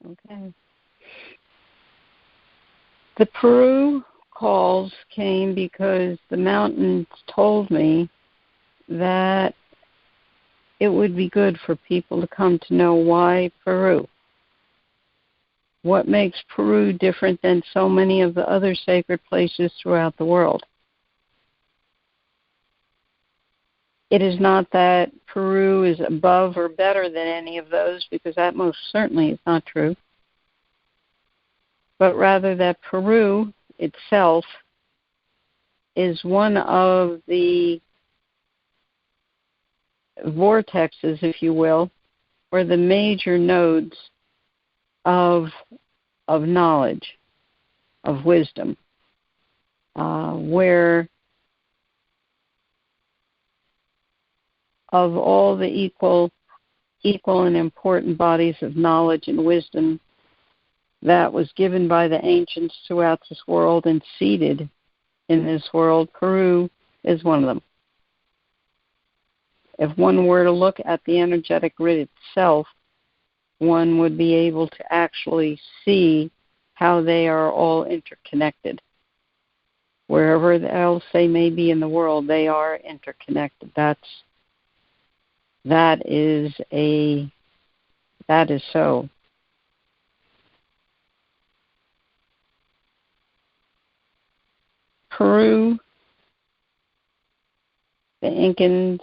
Okay. The Peru calls came because the mountains told me that it would be good for people to come to know why Peru. What makes Peru different than so many of the other sacred places throughout the world? It is not that Peru is above or better than any of those, because that most certainly is not true, but rather that Peru itself is one of the vortexes, if you will, or the major nodes of knowledge, of wisdom, where of all the equal and important bodies of knowledge and wisdom that was given by the ancients throughout this world and seated in this world, Peru is one of them. If one were to look at the energetic grid itself, one would be able to actually see how they are all interconnected. Wherever else they may be in the world, they are interconnected. That is so. Peru, the Incans,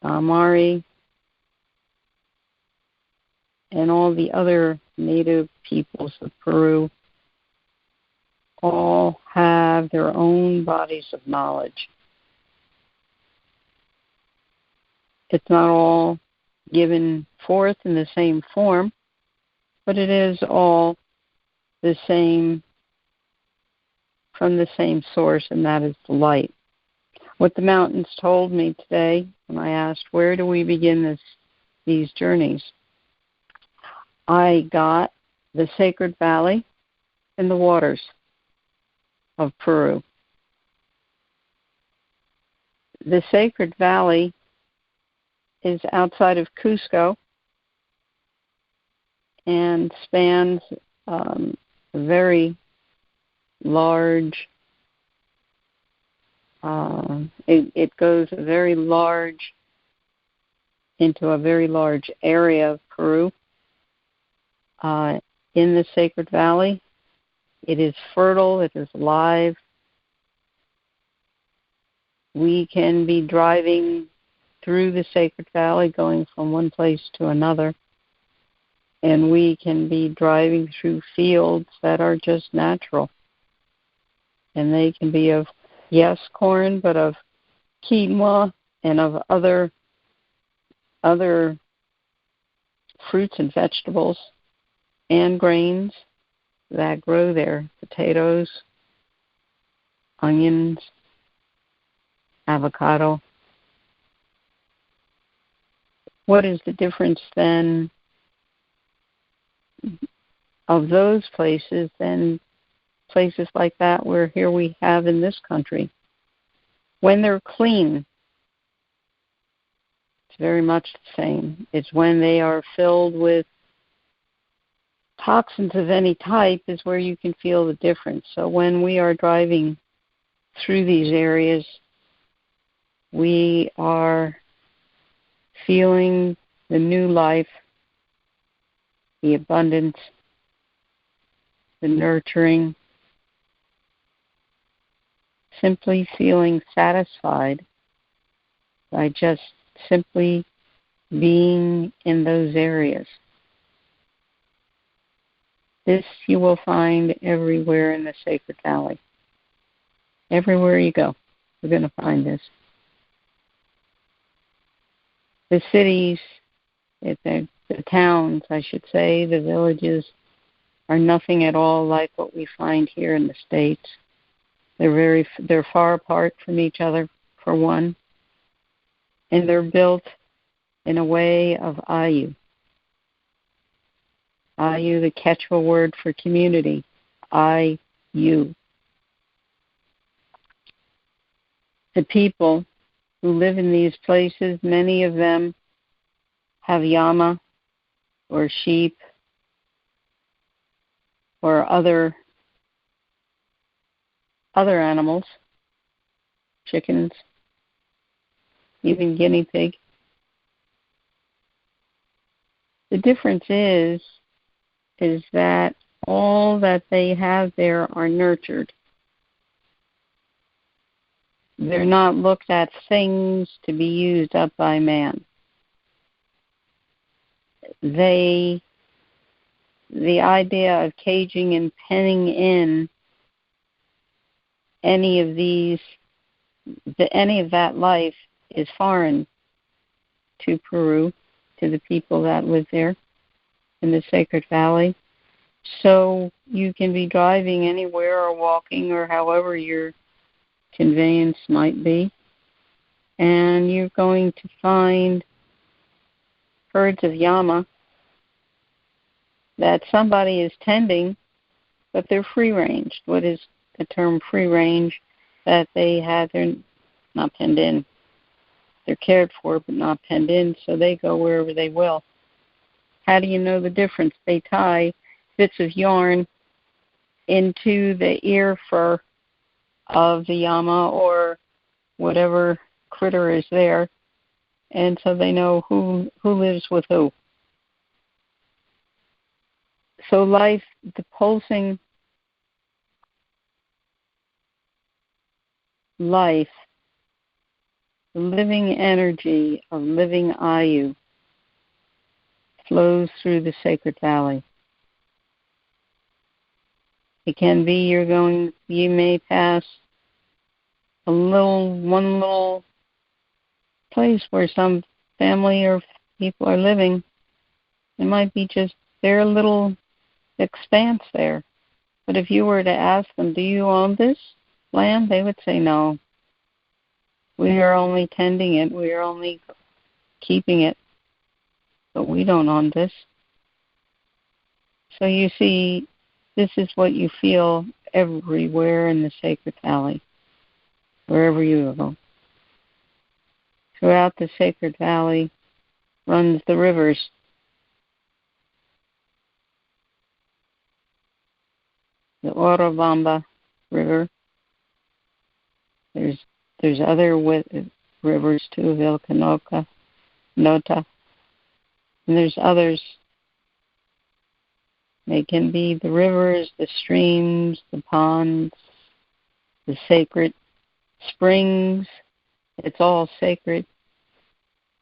Mari, and all the other native peoples of Peru all have their own bodies of knowledge. It's not all given forth in the same form, but it is all the same, from the same source, and that is the light. What the mountains told me today when I asked, where do we begin these journeys? I got the sacred valley and the waters of Peru. The sacred valley is outside of Cusco and spans a very large, it goes into a very large area of Peru. In the sacred valley, it is fertile, it is alive. We can be driving through the sacred valley, going from one place to another, and we can be driving through fields that are just natural. And they can be of, yes, corn, but of quinoa and of other fruits and vegetables and grains that grow there, potatoes, onions, avocado. What is the difference then of those places than places like that where here we have in this country? When they're clean, it's very much the same. It's when they are filled with toxins of any type is where you can feel the difference. So when we are driving through these areas, we are feeling the new life, the abundance, the nurturing, simply feeling satisfied by just simply being in those areas. This you will find everywhere in the Sacred Valley. Everywhere you go, you're going to find this. The cities, the towns, I should say, the villages, are nothing at all like what we find here in the States. They're far apart from each other, for one, and they're built in a way of Ayllusuyu. Ayllusuyu, the Quechua word for community, Ayllusuyu. The people who live in these places, many of them have llama or sheep or other animals, chickens, even guinea pig. The difference is that all that they have there are nurtured. They're not looked at things to be used up by man. The idea of caging and penning in any of that life is foreign to Peru, to the people that live there in the Sacred Valley. So you can be driving anywhere or walking or however your conveyance might be, and you're going to find herds of llama that somebody is tending, but they're free-range. What is the term free-range? That they're not penned in. They're cared for, but not penned in, so they go wherever they will. How do you know the difference? They tie bits of yarn into the ear fur of the llama or whatever critter is there, and so they know who lives with who. So life, the pulsing life, the living energy of living Ayllu flows through the Sacred Valley. It can be you may pass one little place where some family or people are living. It might be just their little expanse there. But if you were to ask them, do you own this land? They would say no. We are only tending it. We are only keeping it. But we don't own this. So you see, this is what you feel everywhere in the Sacred Valley, wherever you go. Throughout the Sacred Valley runs the rivers. The Orobamba River. There's other rivers too, Vilcanoca, Nota, and there's others. They can be the rivers, the streams, the ponds, the sacred springs. It's all sacred.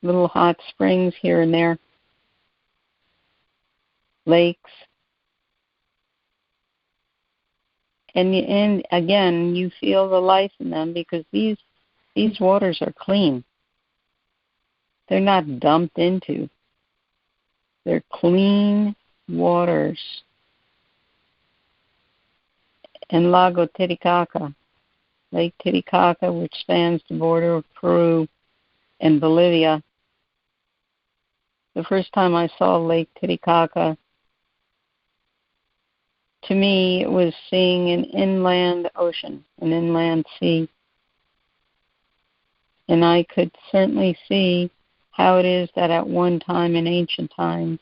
Little hot springs here and there. Lakes. And again, you feel the life in them because these waters are clean. They're not dumped into. They're clean waters. And Lago Titicaca, Lake Titicaca, which spans the border of Peru and Bolivia. The first time I saw Lake Titicaca, to me, it was seeing an inland ocean, an inland sea. And I could certainly see how it is that at one time in ancient times,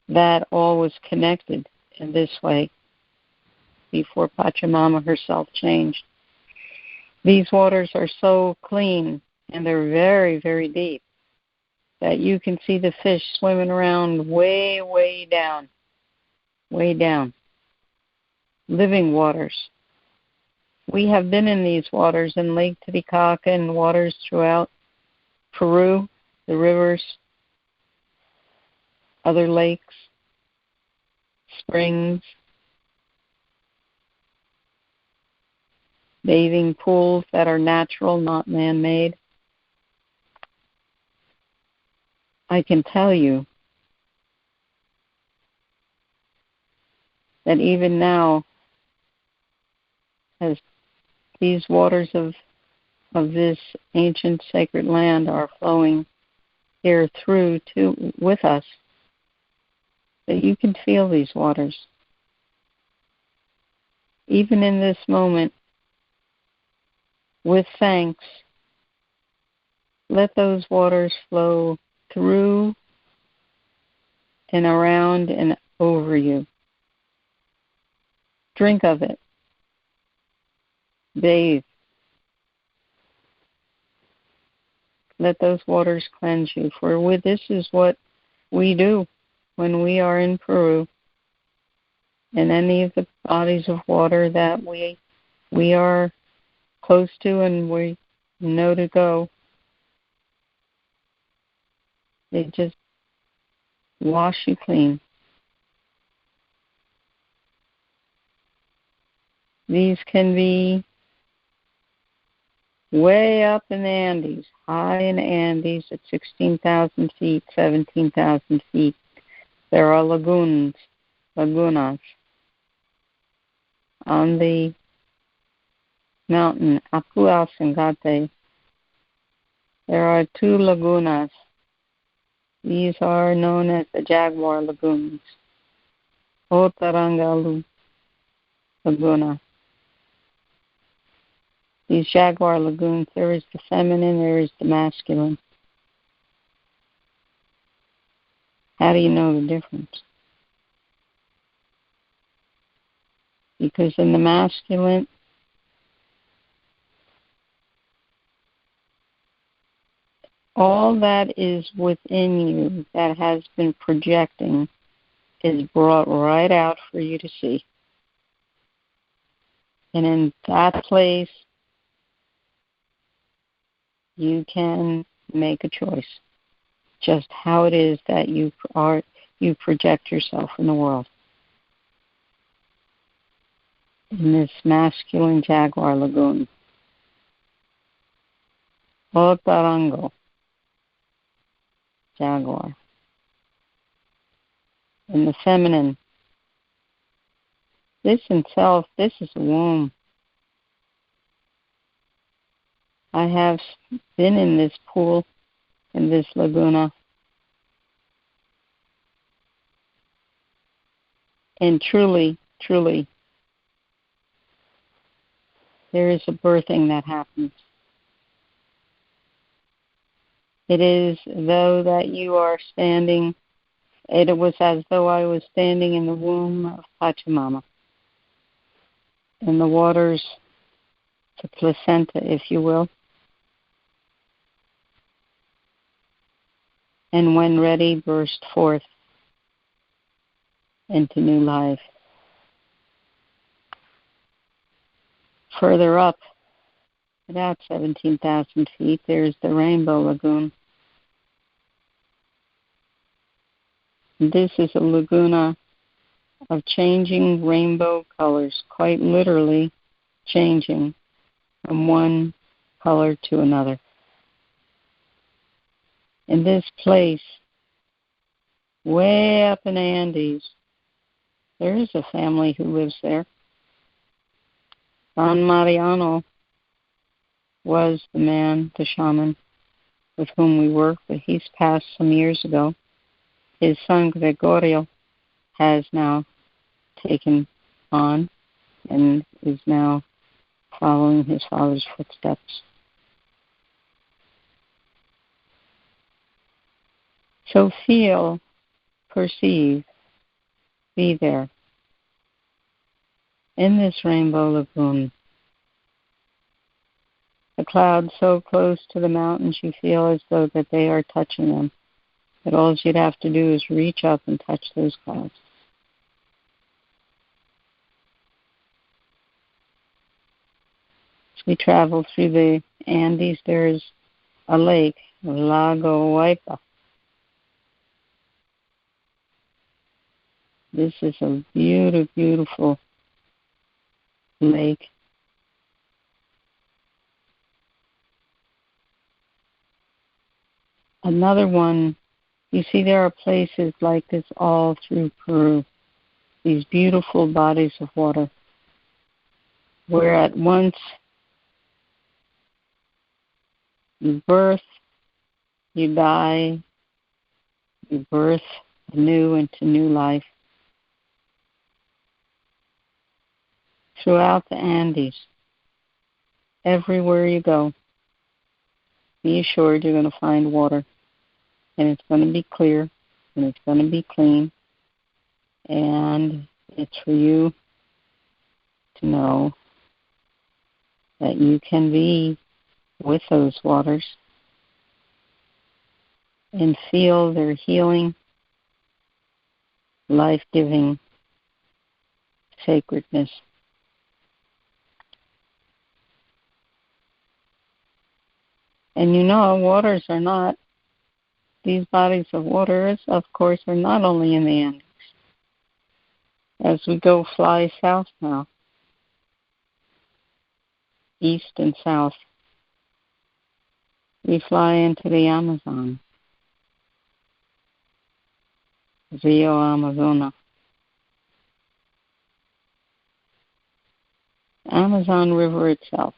that all was connected in this way before Pachamama herself changed. These waters are so clean and they're very, very deep that you can see the fish swimming around way, way down. Way down. Living waters. We have been in these waters in Lake Titicaca and waters throughout Peru, the rivers, other lakes, springs, bathing pools that are natural, not man-made. I can tell you that even now, as these waters of this ancient sacred land are flowing here through with us, that you can feel these waters. Even in this moment, with thanks, let those waters flow through and around and over you. Drink of it. Bathe. Let those waters cleanse you. For this is what we do when we are in Peru. In any of the bodies of water that we are close to and we know to go, they just wash you clean. These can be way up in the Andes, high in the Andes at 16,000 feet, 17,000 feet. There are lagunas on the mountain Apu Kuña. There are 2 lagunas. These are known as the Jaguar Lagoons. Otarangalu Laguna. These Jaguar Lagoons, there is the feminine, there is the masculine. How do you know the difference? Because in the masculine, all that is within you that has been projecting is brought right out for you to see. And in that place, you can make a choice. Just how it is that you project yourself in the world. In this masculine Jaguar Lagoon. Otarango. Jaguar. In the feminine. This itself, this is a womb. I have been in this pool, in this laguna. And truly, truly, there is a birthing that happens. It is though that you are standing, it was as though I was standing in the womb of Pachamama. In the waters, the placenta, if you will. And when ready, burst forth into new life. Further up, about 17,000 feet, there's the Rainbow Lagoon. This is a laguna of changing rainbow colors, quite literally changing from one color to another. In this place, way up in the Andes, there is a family who lives there. Don Mariano was the man, the shaman, with whom we work, but he's passed some years ago. His son, Gregorio, has now taken on and is now following his father's footsteps. So feel, perceive, be there. In this rainbow lagoon, the clouds so close to the mountains you feel as though that they are touching them. But all you'd have to do is reach up and touch those clouds. As we travel through the Andes, there's a lake, Lago Huaypa. This is a beautiful, beautiful lake. Another one, you see there are places like this all through Peru, these beautiful bodies of water, where at once you birth, you die, you birth anew into new life. Throughout the Andes, everywhere you go, be assured you're going to find water, and it's going to be clear, and it's going to be clean. And it's for you to know that you can be with those waters and feel their healing, life-giving sacredness. And waters are not, these bodies of waters, of course, are not only in the Andes. As we go fly south now, east and south, we fly into the Amazon, Rio Amazonas. Amazon River itself.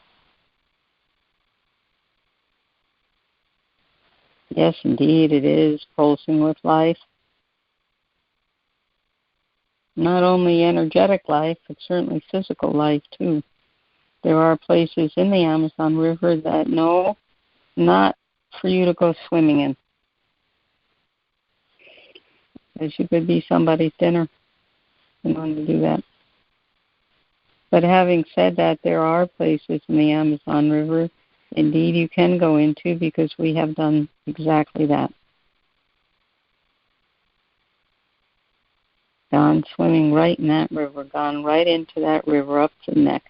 Yes, indeed, it is pulsing with life. Not only energetic life, but certainly physical life, too. There are places in the Amazon River that no, not for you to go swimming in. Because you could be somebody's dinner in order to do that. But having said that, there are places in the Amazon River, indeed, you can go into, because we have done exactly that. Gone swimming right in that river, gone right into that river up to the neck.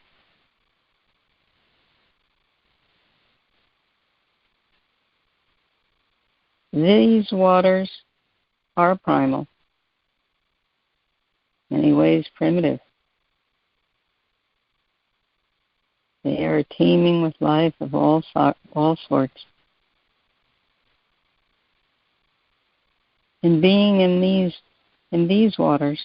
These waters are primal, in many ways primitive. They are teeming with life of all sorts. And being in these waters,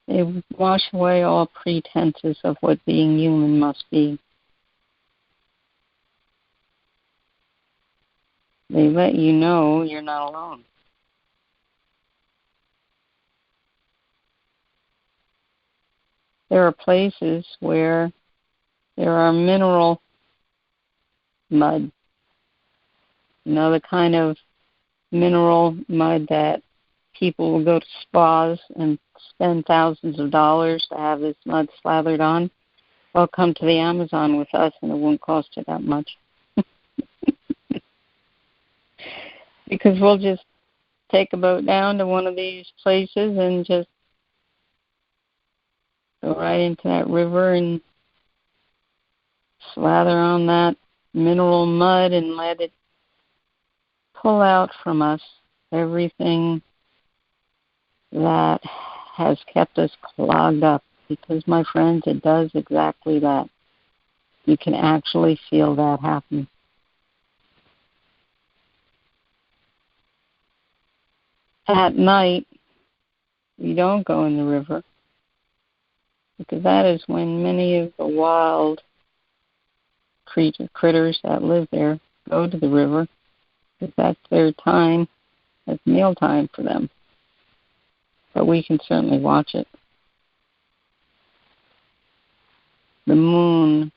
they wash away all pretenses of what being human must be. They let you know you're not alone. There are places where there are mineral mud, the kind of mineral mud that people will go to spas and spend thousands of dollars to have this mud slathered on. Well, come to the Amazon with us and it won't cost you that much. Because we'll just take a boat down to one of these places and just go right into that river and slather on that mineral mud and let it pull out from us everything that has kept us clogged up. Because, my friends, it does exactly that. You can actually feel that happen. At night, we don't go in the river, because that is when many of the wild critters that live there go to the river, because that's their time, that's meal time for them. But we can certainly watch it. The moon,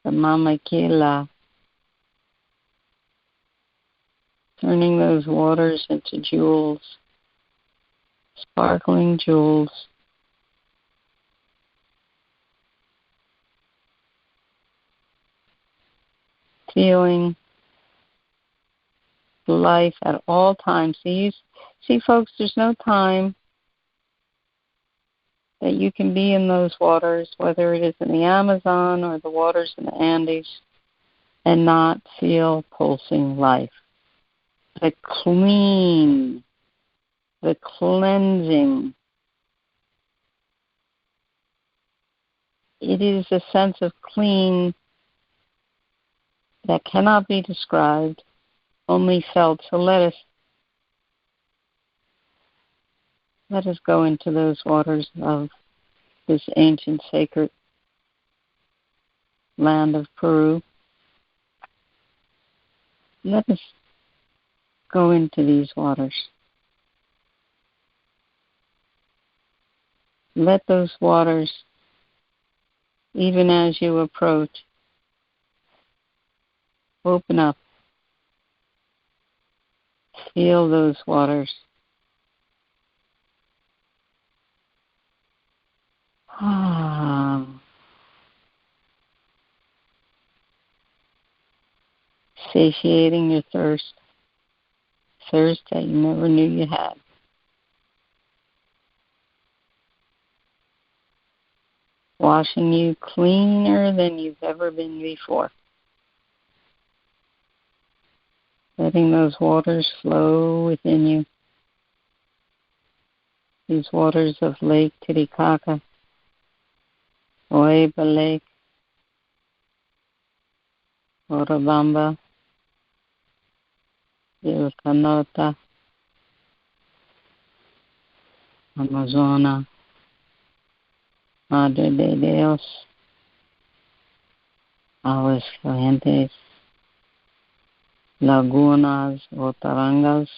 the Mamakila, turning those waters into jewels, sparkling jewels. Feeling life at all times. See, folks, there's no time that you can be in those waters, whether it is in the Amazon or the waters in the Andes, and not feel pulsing life. The clean, the cleansing. It is a sense of clean that cannot be described, only felt. So let us go into those waters of this ancient sacred land of Peru. Let us go into these waters. Let those waters, even as you approach, Open up. Feel those waters. Satiating your thirst that you never knew you had. Washing you cleaner than you've ever been before. Letting those waters flow within you. These waters of Lake Titicaca, Oiba Lake, Orobamba, Vilcanota, Amazona, Madre de Dios, Aguas Calientes, Lagunas o Tarangas,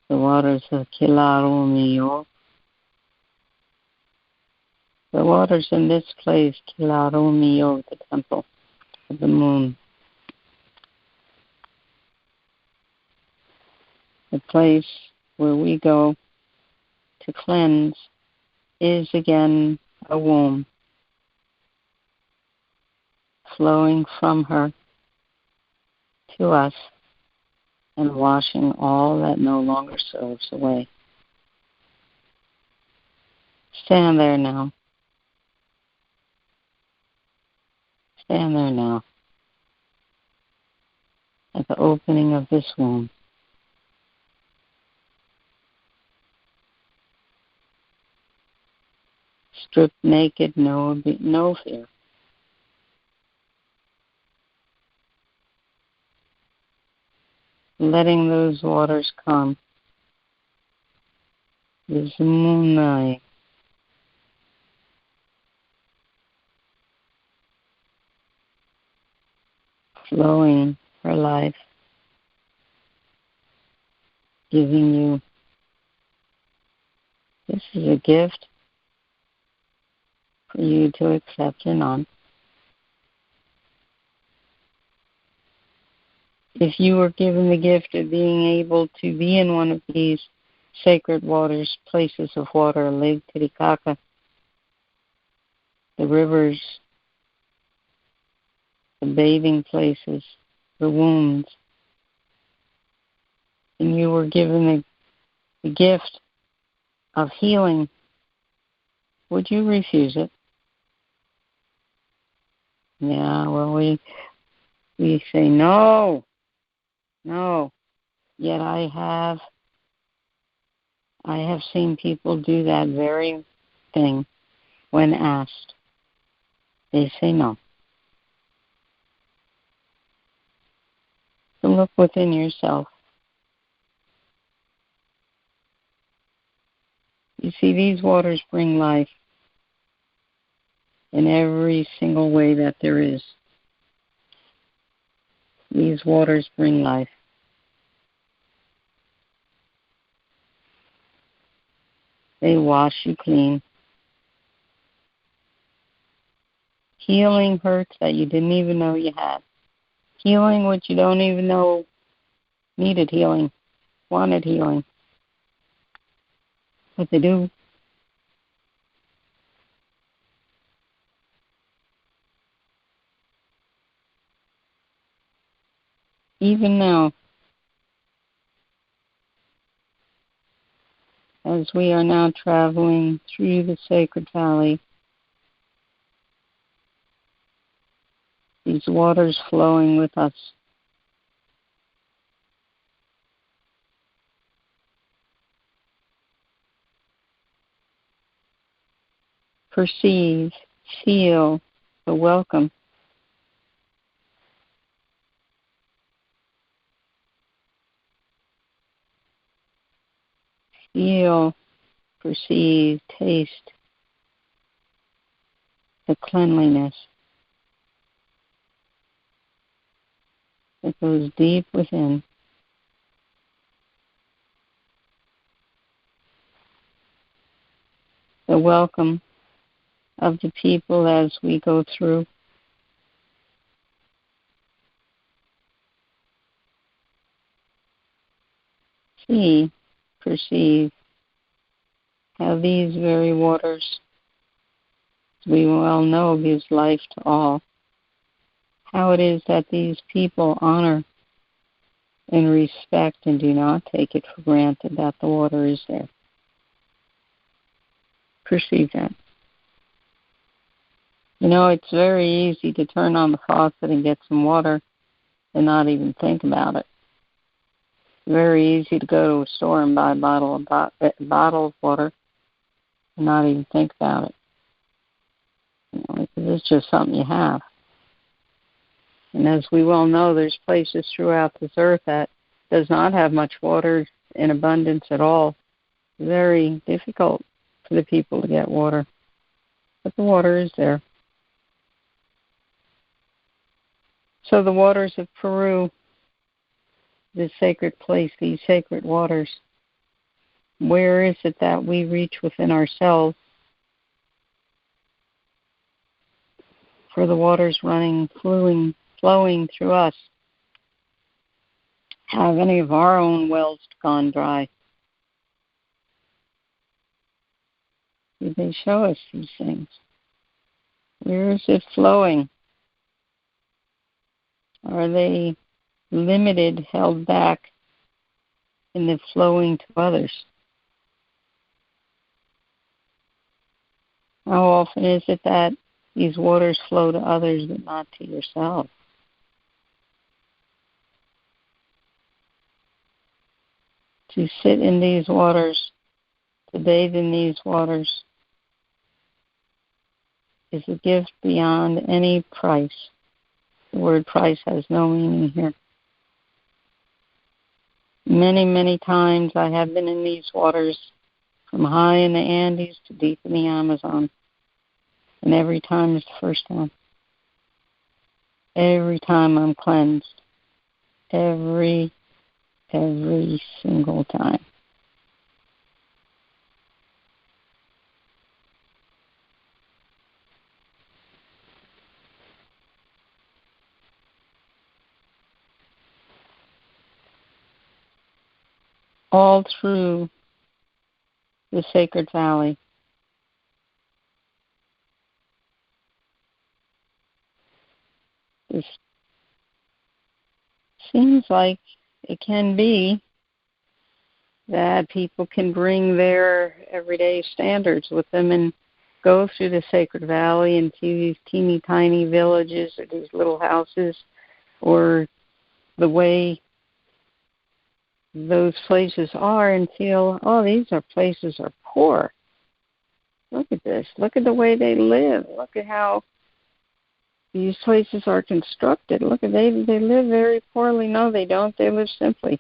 the waters of Kilarumiyo. The waters in this place, Kilarumiyo, the temple of the moon. The place where we go to cleanse is again a womb flowing from her to us and washing all that no longer serves away. Stand there now. Stand there now at the opening of this womb. Stripped naked, no fear. Letting those waters come. This moonlight. Flowing her life. Giving you. This is a gift for you to accept or not. If you were given the gift of being able to be in one of these sacred waters, places of water, Lake Titicaca, the rivers, the bathing places, the wombs, and you were given the gift of healing, would you refuse it? Yeah, well, we say no. Yet I have seen people do that very thing when asked. They say no. So look within yourself. You see, these waters bring life in every single way that there is. These waters bring life. They wash you clean. Healing hurts that you didn't even know you had. Healing what you don't even know needed healing, wanted healing. But they do. Even now, as we are now traveling through the sacred valley, these waters flowing with us. Perceive, feel the welcome. Feel, perceive, taste the cleanliness that goes deep within. the welcome of the people as we go through. See, perceive how these very waters, we well know, gives life to all. How it is that these people honor and respect and do not take it for granted that the water is there. Perceive that. You know, it's very easy to turn on the faucet and get some water and not even think about it. It's very easy to go to a store and buy a bottle of water and not even think about it. You know, because it's just something you have. And as we well know, there's places throughout this earth that does not have much water in abundance at all. Very difficult for the people to get water. But the water is there. So the waters of Peru, this sacred place, these sacred waters, where is it that we reach within ourselves for the waters running, flowing through us? Have any of our own wells gone dry? Did they show us these things? Where is it flowing? Are they limited, held back in the flowing to others? How often is it that these waters flow to others but not to yourself? To sit in these waters, to bathe in these waters, is a gift beyond any price. The word price has no meaning here. Many, many times I have been in these waters, from high in the Andes to deep in the Amazon. And every time is the first time. Every time I'm cleansed. Every single time. All through the sacred valley. This seems like it can be that people can bring their everyday standards with them and go through the sacred valley and see these teeny tiny villages or these little houses or the way those places are and feel, oh, these places are poor. Look at this. Look at the way they live. Look at how these places are constructed. Look at they live very poorly. No, they don't. They live simply.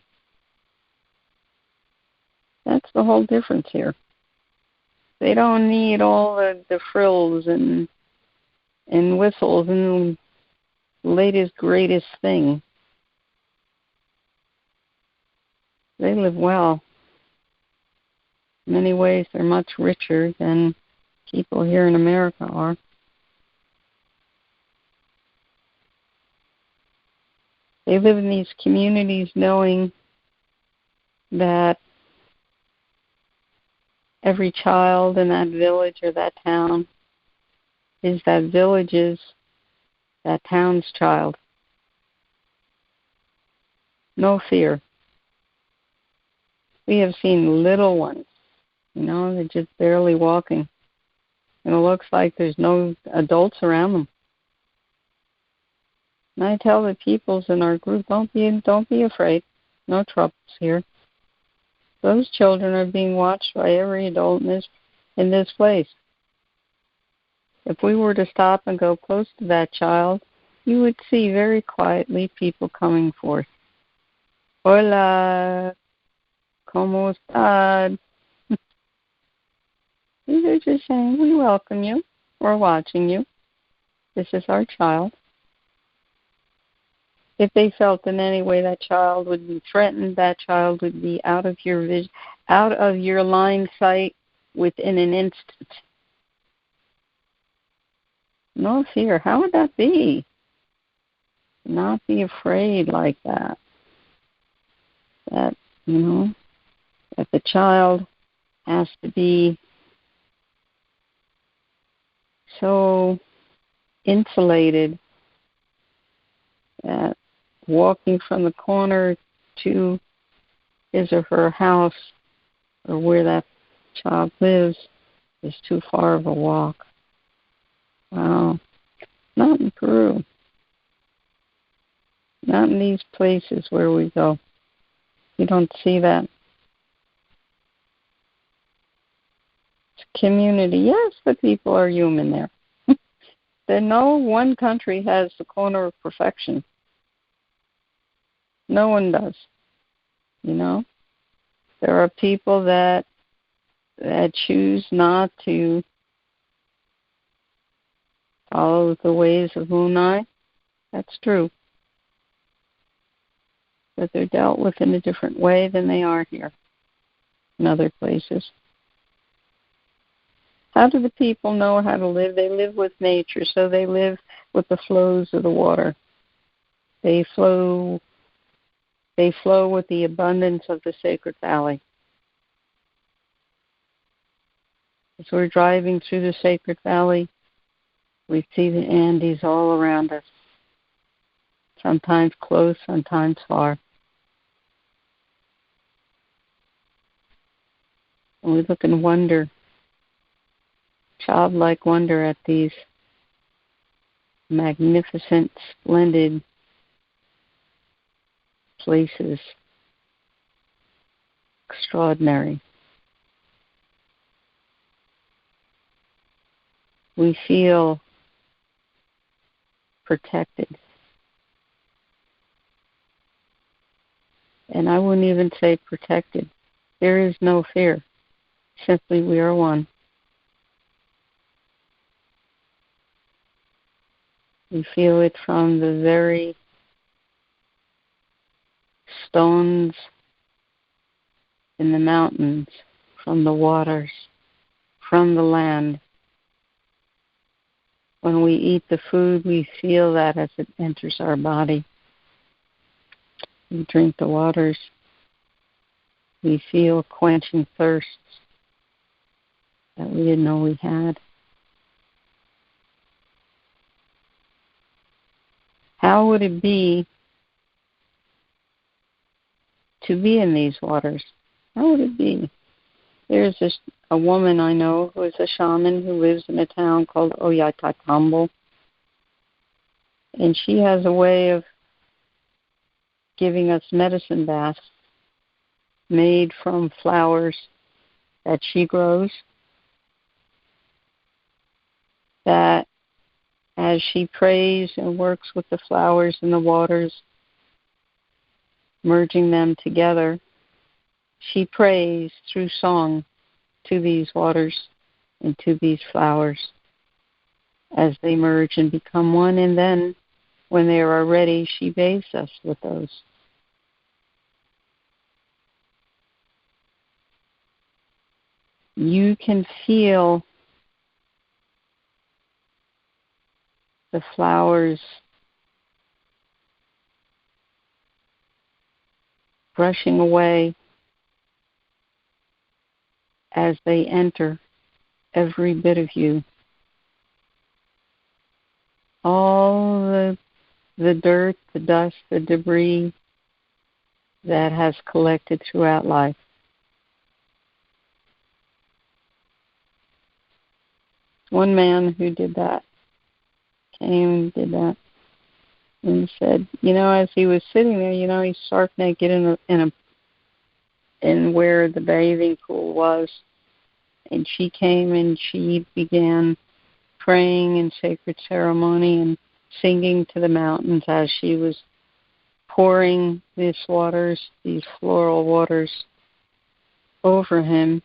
That's the whole difference here. They don't need all the frills and whistles and latest, greatest thing. They live well. In many ways, they're much richer than people here in America are. They live in these communities knowing that every child in that village or that town is that village's, that town's child. No fear. We have seen little ones, they're just barely walking. And it looks like there's no adults around them. And I tell the peoples in our group, don't be afraid. No troubles here. Those children are being watched by every adult in this place. If we were to stop and go close to that child, you would see very quietly people coming forth. Hola, ¿cómo estás? These are just saying, we welcome you. We're watching you. This is our child. If they felt in any way that child would be threatened, that child would be out of your vision, out of your line sight, within an instant. No fear. How would that be? Not be afraid like that. That, that the child has to be so insulated that walking from the corner to his or her house or where that child lives is too far of a walk. Wow. Not in Peru. Not in these places where we go. You don't see that. It's a community. Yes, the people are human there. Then no one country has the corner of perfection. No one does. There are people that choose not to follow the ways of Unai. That's true. But they're dealt with in a different way than they are here in other places. How do the people know how to live? They live with nature, so they live with the flows of the water. They flow with the abundance of the sacred valley. As we're driving through the sacred valley, we see the Andes all around us, sometimes close, sometimes far. And we look in wonder, childlike wonder at these magnificent, splendid places. Extraordinary. We feel protected. And I wouldn't even say protected. There is no fear. Simply we are one. We feel it from the very stones in the mountains, from the waters, from the land. When we eat the food, we feel that as it enters our body. We drink the waters. We feel quenching thirsts that we didn't know we had. How would it be to be in these waters? How would it be? There's a woman I know who is a shaman who lives in a town called Ollantaytambo. And she has a way of giving us medicine baths made from flowers that she grows, that as she prays and works with the flowers and the waters, merging them together, she prays through song to these waters and to these flowers as they merge and become one. And then when they are ready, she bathes us with those. You can feel the flowers brushing away as they enter every bit of you. All the dirt, the dust, the debris that has collected throughout life. One man who did that came and did that and said, as he was sitting there, he's stark naked in where the bathing pool was. And she came and she began praying in sacred ceremony and singing to the mountains as she was pouring these waters, these floral waters, over him.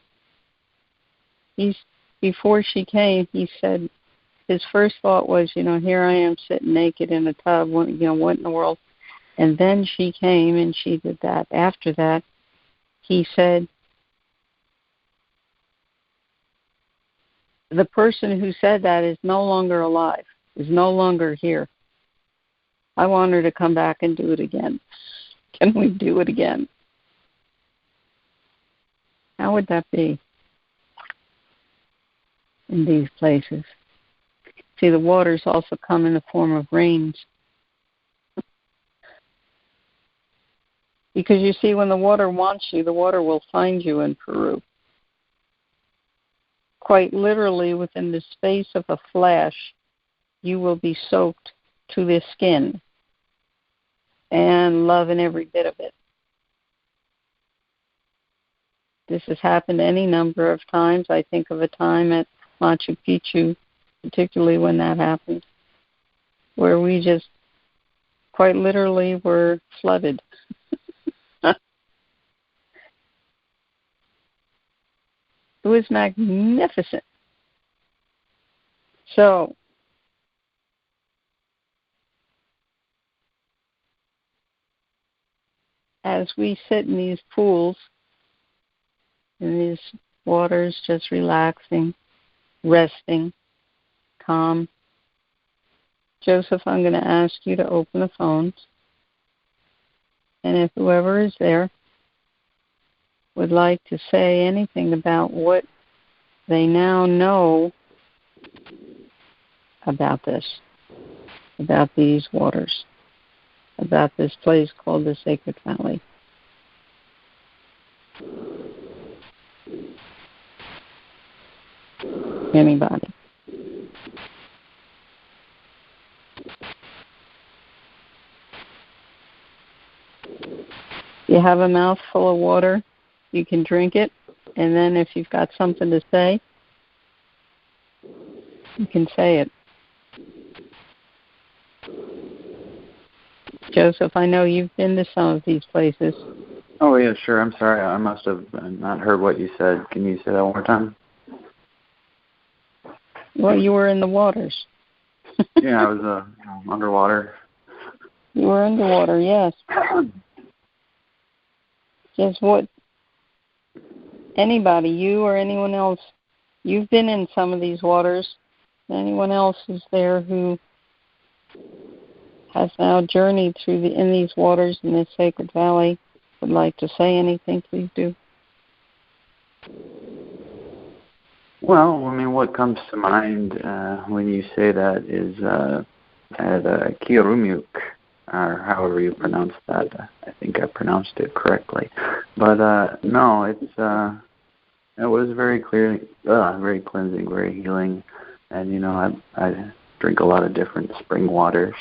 Before she came, he said his first thought was, here I am sitting naked in a tub, what in the world? And then she came and she did that. After that, he said, the person who said that is no longer alive, is no longer here. I want her to come back and do it again. Can we do it again? How would that be in these places? See, the waters also come in the form of rains. Because you see, when the water wants you, the water will find you in Peru. Quite literally, within the space of a flash, you will be soaked to the skin and loving every bit of it. This has happened any number of times. I think of a time at Machu Picchu, particularly when that happened, where we just quite literally were flooded. It was magnificent. So, as we sit in these pools, in these waters, just relaxing, resting, calm, Joseph, I'm going to ask you to open the phones. And if whoever is there would like to say anything about what they now know about this, about these waters, about this place called the Sacred Valley. Anybody? You have a mouthful of water, you can drink it, and then if you've got something to say, you can say it. Joseph, I know you've been to some of these places. Oh, yeah, sure. I'm sorry. I must have not heard what you said. Can you say that one more time? Well, you were in the waters. Yeah, I was underwater. You were underwater, yes. Just what anybody, you or anyone else, you've been in some of these waters. Anyone else is there who has now journeyed through in these waters in this Sacred Valley would like to say anything, please do. Well, I mean, what comes to mind when you say that is at Kirumuk, or however you pronounce that. I think I pronounced it correctly. But no, it was very clear, very cleansing, very healing. And, you know, I drink a lot of different spring waters.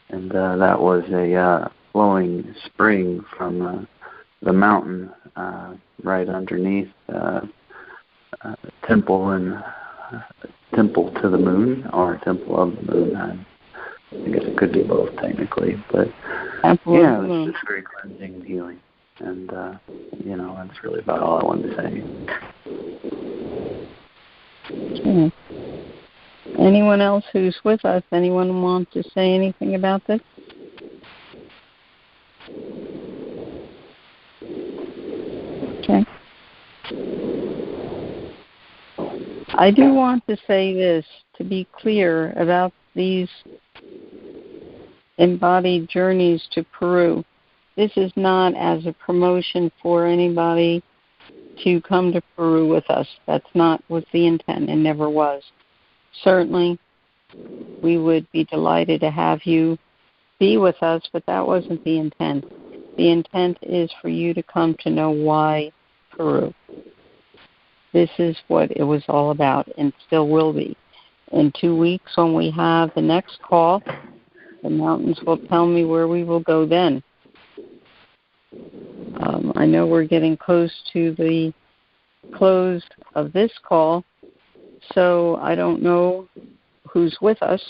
And that was a flowing spring from the mountain right underneath Temple to the Moon, or Temple of the Moon. I guess it could be both technically, but yeah, it's just very cleansing and healing, and you know, that's really about all I wanted to say. Anyone else who's with us? Anyone want to say anything about this? Okay. I do want to say this, to be clear about these embodied journeys to Peru. This is not as a promotion for anybody to come to Peru with us. That's not what the intent, and never was. Certainly, we would be delighted to have you be with us, but that wasn't the intent. The intent is for you to come to know why Peru. This is what it was all about, and still will be. In 2 weeks, when we have the next call, the mountains will tell me where we will go then. I know we're getting close to the close of this call, so I don't know who's with us.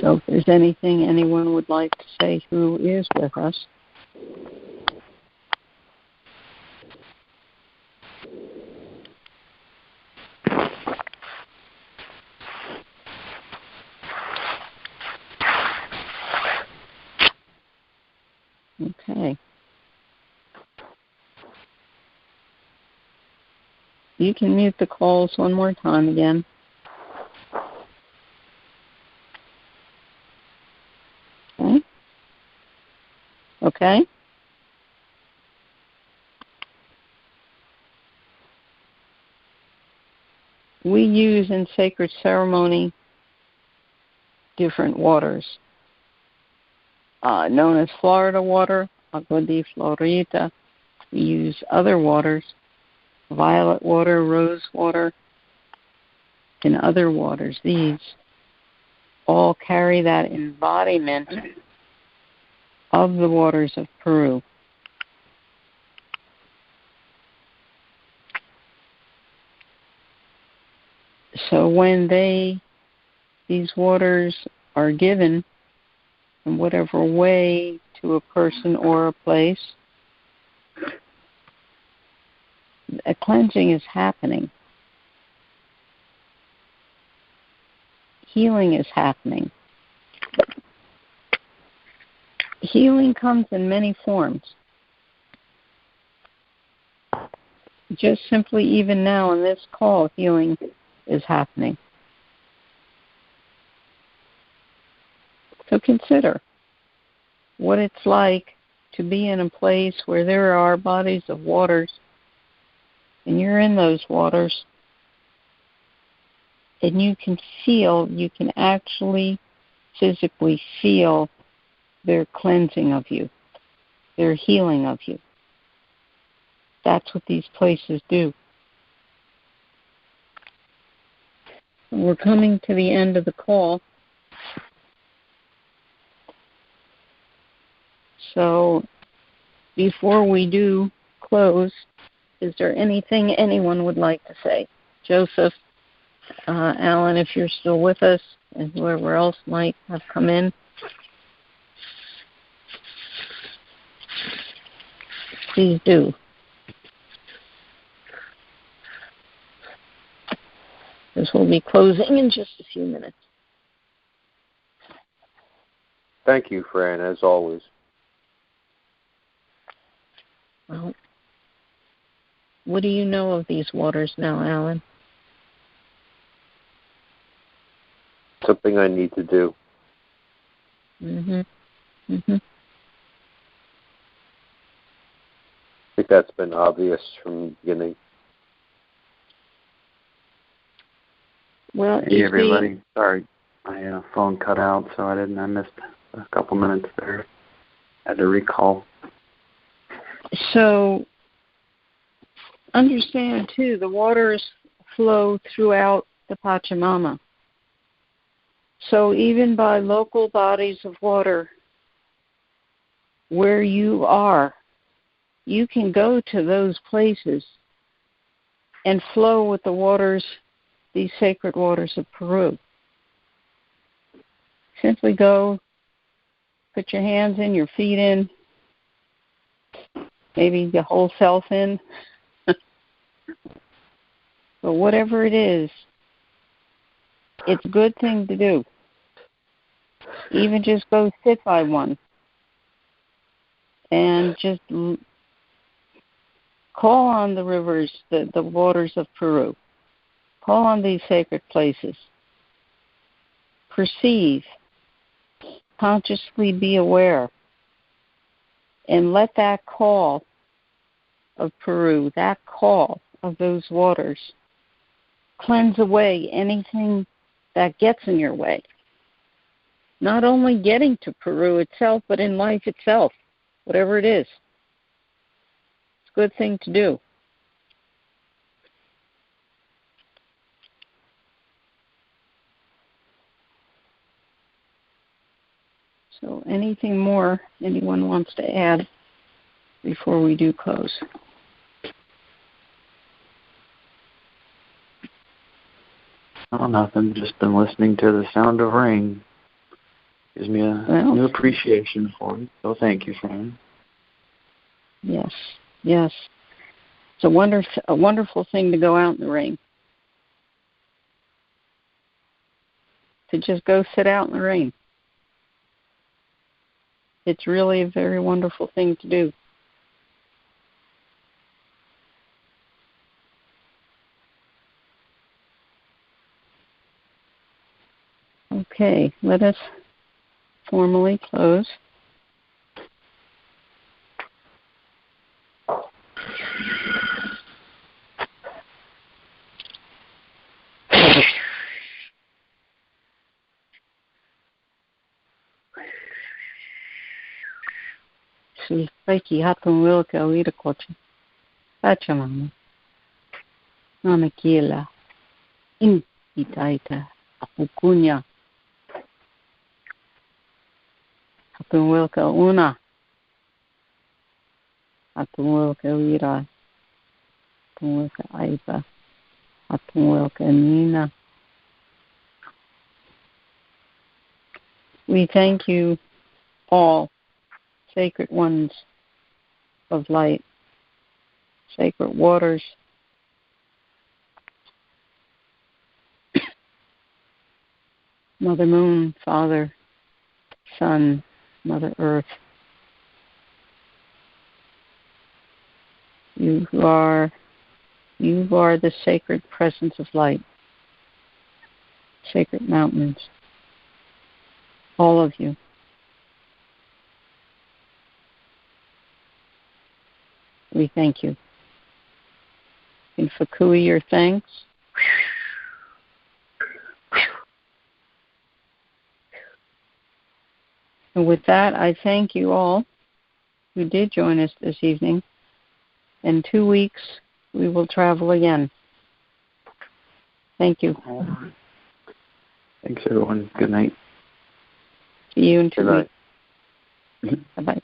So if there's anything anyone would like to say who is with us. Okay. You can mute the calls one more time again. Okay. Okay. We use in sacred ceremony different waters, known as Florida water, agua de Florida. We use other waters, violet water, rose water, and other waters. These all carry that embodiment of the waters of Peru. So when these waters are given in whatever way to a person or a place, a cleansing is happening. Healing is happening. Healing comes in many forms. Just simply even now in this call, healing is happening. So consider what it's like to be in a place where there are bodies of waters, and you're in those waters, and you can actually physically feel their cleansing of you, their healing of you. That's what these places do. We're coming to the end of the call. So before we do close, is there anything anyone would like to say? Joseph, Alan, if you're still with us, and whoever else might have come in. Please do. This will be closing in just a few minutes. Thank you, Fran, as always. Well, what do you know of these waters now, Alan? Something I need to do. Mm-hmm. I think that's been obvious from the beginning. Well, hey, everybody. Sorry, my phone cut out, so I missed a couple minutes there. Had to recall. So understand, too, the waters flow throughout the Pachamama. So even by local bodies of water where you are, you can go to those places and flow with the waters, these sacred waters of Peru. Simply go, put your hands in, your feet in, maybe your whole self in. But whatever it is, it's a good thing to do. Even just go sit by one and just call on the rivers, the waters of Peru. Call on these sacred places. Perceive. Consciously be aware. And let that call of Peru, that call of those waters, cleanse away anything that gets in your way. Not only getting to Peru itself, but in life itself, whatever it is. It's a good thing to do. So anything more anyone wants to add before we do close? Oh, nothing. Just been listening to the sound of rain. Gives me a new appreciation for it. So thank you, Fran. Yes. It's a wonderful thing to go out in the rain. To just go sit out in the rain. It's really a very wonderful thing to do. Okay, let us formally close. Sulfaki hatun wilka wirakochi. Pachamama. Namakila. Itaita. Apu Kuña. Hatun wilka una. Hatun wilka wira. Hatun wilka aipa. Hatun wilka nina. We thank you all, sacred ones of light, sacred waters, Mother Moon, Father, Sun, Mother Earth. You are the sacred presence of light, sacred mountains, all of you. We thank you. In Fukui, your thanks. And with that, I thank you all who did join us this evening. In 2 weeks, we will travel again. Thank you. All right. Thanks, everyone. Good night. See you in 2 Good night. weeks. Bye-bye.